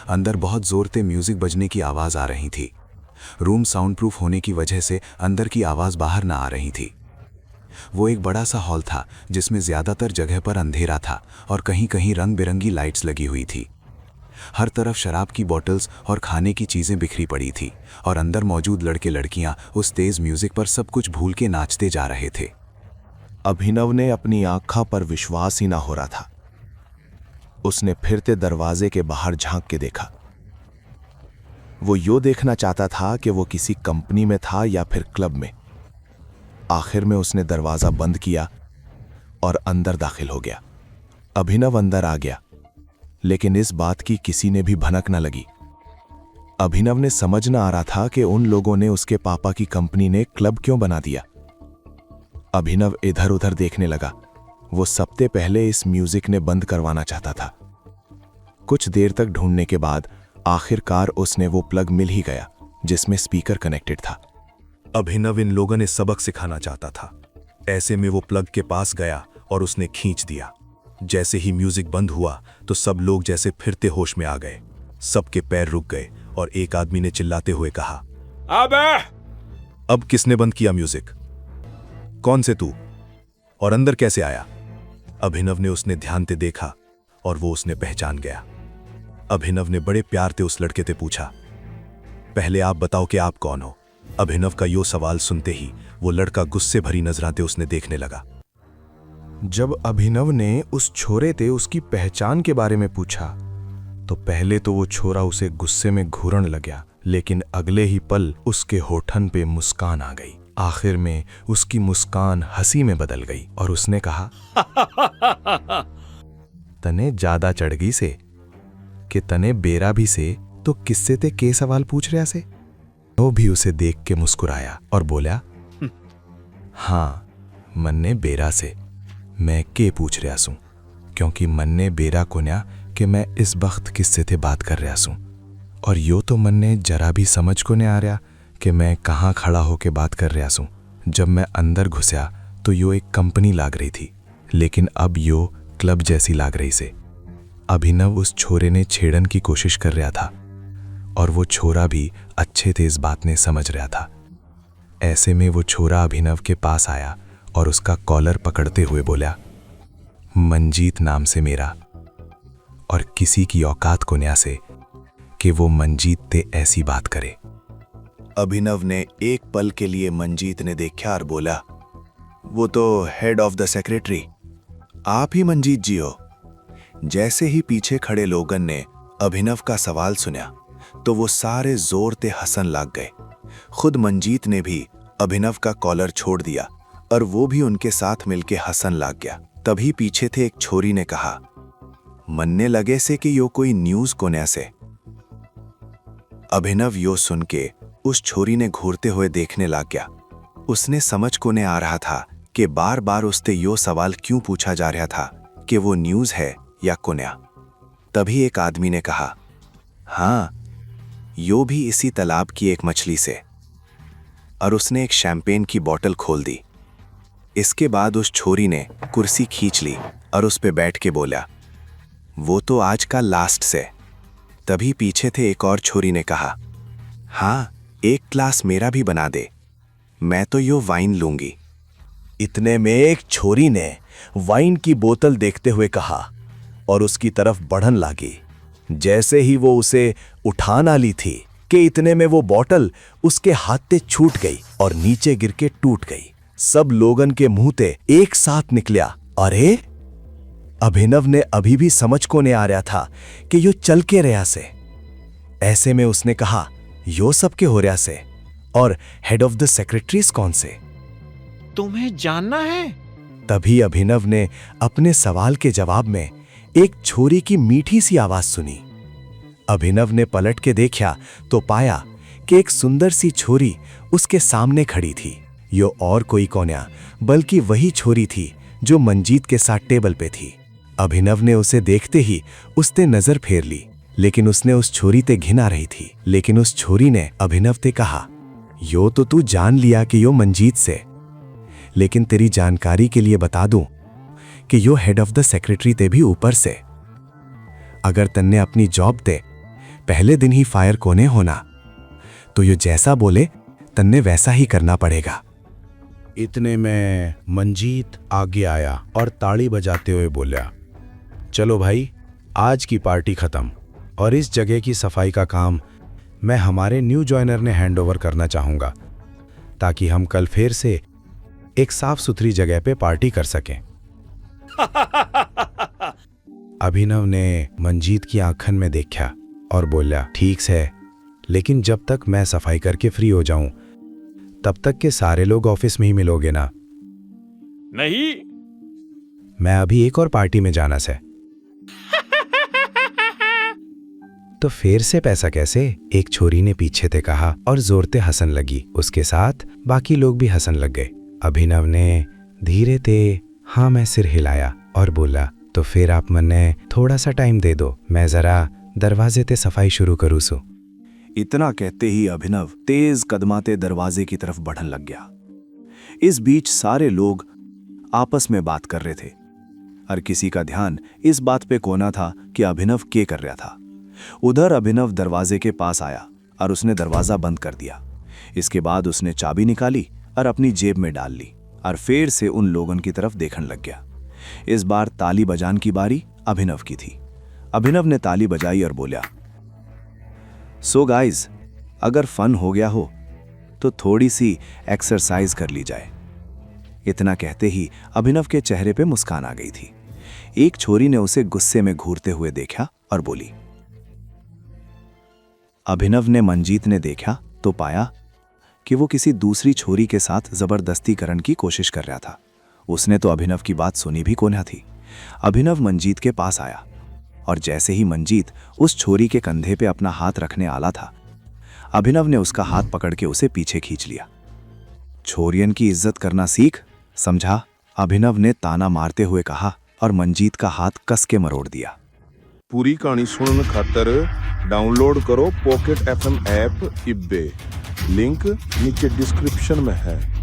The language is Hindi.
अंदर बहुत जोर से म्यूजिक बजने की आवाज़ आ रही थी। रूम साउंड प्रूफ होने की वजह से अंदर की आवाज़ बाहर ना आ रही थी। वो एक बड़ा सा हॉल था जिसमें ज़्यादातर जगह पर अंधेरा था और कहीं कहीं रंग बिरंगी लाइट्स लगी हुई थी। हर तरफ शराब की बॉटल्स और खाने की चीज़ें बिखरी पड़ी थी और अंदर मौजूद लड़के लड़कियां उस तेज़ म्यूजिक पर सब कुछ भूल के नाचते जा रहे थे। अभिनव ने अपनी आंखों पर विश्वास ही ना हो रहा था। उसने फिरते दरवाजे के बाहर झांक के देखा। वो यो देखना चाहता था कि वो किसी कंपनी में था या फिर क्लब में। आखिर में उसने दरवाजा बंद किया और अंदर दाखिल हो गया। अभिनव अंदर आ गया, लेकिन इस बात की किसी ने भी भनक न लगी। अभिनव ने समझ न आ रहा था कि उन लोगों ने उसके पापा की कंपनी ने क्लब क्यों बना दिया। अभिनव इधर उधर देखने लगा। वो सबसे पहले इस म्यूजिक ने बंद करवाना चाहता था। कुछ देर तक ढूंढने के बाद आखिरकार उसने वो प्लग मिल ही गया जिसमें स्पीकर कनेक्टेड था। अभिनव इन लोगों ने सबक सिखाना चाहता था। ऐसे में वो प्लग के पास गया और उसने खींच दिया। जैसे ही म्यूजिक बंद हुआ तो सब लोग जैसे फिरते होश में आ गए। सबके पैर रुक गए और एक आदमी ने चिल्लाते हुए कहा, अबे! अब किसने बंद किया म्यूजिक? कौन से तू? और अंदर कैसे आया? अभिनव ने उसने ध्यान से देखा और वो उसने पहचान गया। अभिनव ने बड़े प्यार से उस लड़के से पूछा, पहले आप बताओ कि आप कौन हो? अभिनव का यो सवाल सुनते ही वो लड़का गुस्से भरी नजराते उसने देखने लगा। जब अभिनव ने उस छोरे से उसकी पहचान के बारे में पूछा तो पहले तो वो छोरा उसे गुस्से में घूरन लगा, लेकिन अगले ही पल उसके होठन पे मुस्कान आ गई। आखिर में उसकी मुस्कान हंसी में बदल गई और उसने कहा, तने ज्यादा चढ़ गई से कि तने बेरा भी से तो किससे ते के सवाल पूछ रहा से? वो भी उसे देख के मुस्कुराया और बोला, हाँ मन्ने बेरा से मैं के पूछ रहा सूं, क्योंकि मन्ने बेरा को न्या कि मैं इस वक्त किससे थे बात कर रहा सूं। और यो तो मन्ने जरा भी समझ को नहीं आ रहा कि मैं कहाँ खड़ा होके बात कर रहा सूं। जब मैं अंदर घुसया तो यो एक कंपनी लाग रही थी, लेकिन अब यो क्लब जैसी लाग रही से। अभिनव उस छोरे ने छेड़न की कोशिश कर रहा था और वो छोरा भी अच्छे थे इस बात ने समझ रहा था। ऐसे में वो छोरा अभिनव के पास आया और उसका कॉलर पकड़ते हुए बोला, मंजीत नाम से मेरा, और किसी की औकात को न्या से कि वो मंजीत ते ऐसी बात करे। अभिनव ने एक पल के लिए मंजीत ने देखा और बोला, वो तो हेड ऑफ द सेक्रेटरी, आप ही मंजीत जी हो? जैसे ही पीछे खड़े लोगन ने अभिनव का सवाल सुना तो वो सारे जोर से हंसन लग गए। खुद मंजीत ने भी अभिनव का कॉलर छोड़ दिया और वो भी उनके साथ मिलके हंसन लग गया। तभी पीछे थे एक छोरी ने कहा, मन्ने लगे से कि यो कोई न्यूज कोन्या से। अभिनव यो सुन के उस छोरी ने घूरते हुए देखने लग गया। उसने समझ को ने आ रहा था कि बार बार उससे यो सवाल क्यों पूछा जा रहा था कि वो न्यूज है या कोन्या। तभी एक आदमी ने कहा, हाँ यो भी इसी तालाब की एक मछली से, और उसने एक शैंपेन की बोतल खोल दी। इसके बाद उस छोरी ने कुर्सी खींच ली और उस पे बैठ के बोला, वो तो आज का लास्ट से। तभी पीछे थे एक और छोरी ने कहा, हाँ एक ग्लास मेरा भी बना दे, मैं तो यो वाइन लूंगी। इतने में एक छोरी ने वाइन की बोतल देखते हुए कहा और उसकी तरफ बढ़न लागी। जैसे ही वो उसे उठा ना ली थी कि इतने में वो बोतल उसके हाथ से छूट गई और नीचे गिर के टूट गई। सब लोगन के मुंह ते एक साथ निकलिया, अरे! अभिनव ने अभी भी समझ को नहीं आ रहा था कि यो चल के रहा से। ऐसे में उसने कहा, यो सब के हो रहा से, और हेड ऑफ द सेक्रेटरीज कौन से? तुम्हें जानना है? तभी अभिनव ने अपने सवाल के जवाब में एक छोरी की मीठी सी आवाज सुनी। अभिनव ने पलट के देखा तो पाया कि एक सुंदर सी छोरी उसके सामने खड़ी थी। यो और कोई कोन्या बल्कि वही छोरी थी जो मंजीत के साथ टेबल पे थी। अभिनव ने उसे देखते ही उसने नजर फेर ली, लेकिन उसने उस छोरी ते घिन आ रही थी। लेकिन उस छोरी ने अभिनव ते कहा, यो तो तू जान लिया कि यो मंजीत से, लेकिन तेरी जानकारी के लिए बता दूं कि यो हेड ऑफ द सेक्रेटरी ते भी ऊपर से। अगर तन्ने अपनी जॉब ते पहले दिन ही फायर कोने होना, तो यो जैसा बोले तन्ने वैसा ही करना पड़ेगा। इतने में मंजीत आगे आया और ताड़ी बजाते हुए बोला, चलो भाई, आज की पार्टी खत्म और इस जगह की सफाई का काम मैं हमारे न्यू जॉइनर ने हैंडओवर करना चाहूंगा, ताकि हम कल फिर से एक साफ सुथरी जगह पे पार्टी कर सकें। अभिनव ने मंजीत की आंखन में देखा और बोला, ठीक है, लेकिन जब तक मैं सफाई करके फ्री हो जाऊं तब तक के सारे लोग ऑफिस में ही मिलोगे ना? नहीं। मैं अभी एक और पार्टी में जाना है। तो फिर से पैसा कैसे? एक छोरी ने पीछे से कहा और जोरते हंसन लगी। उसके साथ बाकी लोग भी हंसन लग गए। अभिनव ने धीरे ते हाँ मैं सिर हिलाया और बोला, तो फिर आप मन्ने थोड़ा सा टाइम दे दो, मैं जरा दरवाजे ते सफाई शुरू करूँ सो। इतना कहते ही अभिनव तेज कदमाते दरवाजे की तरफ बढ़न लग गया। इस बीच सारे लोग आपस में बात कर रहे थे। हर किसी का ध्यान इस बात पे कोना था कि अभिनव क्या कर रहा था। उधर अभिनव दरवाजे के पास आया और उसने दरवाजा बंद कर दिया। इसके बाद उसने चाबी निकाली और अपनी जेब में डाल ली और फिर से उन लोगों की तरफ देखने लग गया। इस बार ताली बजाने की बारी अभिनव की थी। अभिनव ने ताली बजाई और बोला, सो गाइज, अगर फन हो गया हो तो थोड़ी सी एक्सरसाइज कर ली जाए। इतना कहते ही अभिनव के चेहरे पे मुस्कान आ गई थी। एक छोरी ने उसे गुस्से में घूरते हुए देखा और बोली। अभिनव ने मंजीत ने देखा तो पाया कि वो किसी दूसरी छोरी के साथ जबरदस्ती करने की कोशिश कर रहा था। उसने तो अभिनव की बात सुनी भी कोना थी। अभिनव मंजीत के पास आया और जैसे ही मंजीत उस छोरी के कंधे पे अपना हाथ रखने आला था, अभिनव ने उसका हाथ पकड़ के उसे पीछे खींच लिया। छोरियन की इज्जत करना सीख, समझा? अभिनव ने ताना मारते हुए कहा और मंजीत का हाथ कस के मरोड़ दिया। पूरी कहानी सुनने खातर डाउनलोड करो पॉकेट FM ऐप इब्बे, लिंक नीचे डिस्क्रिप्शन में है।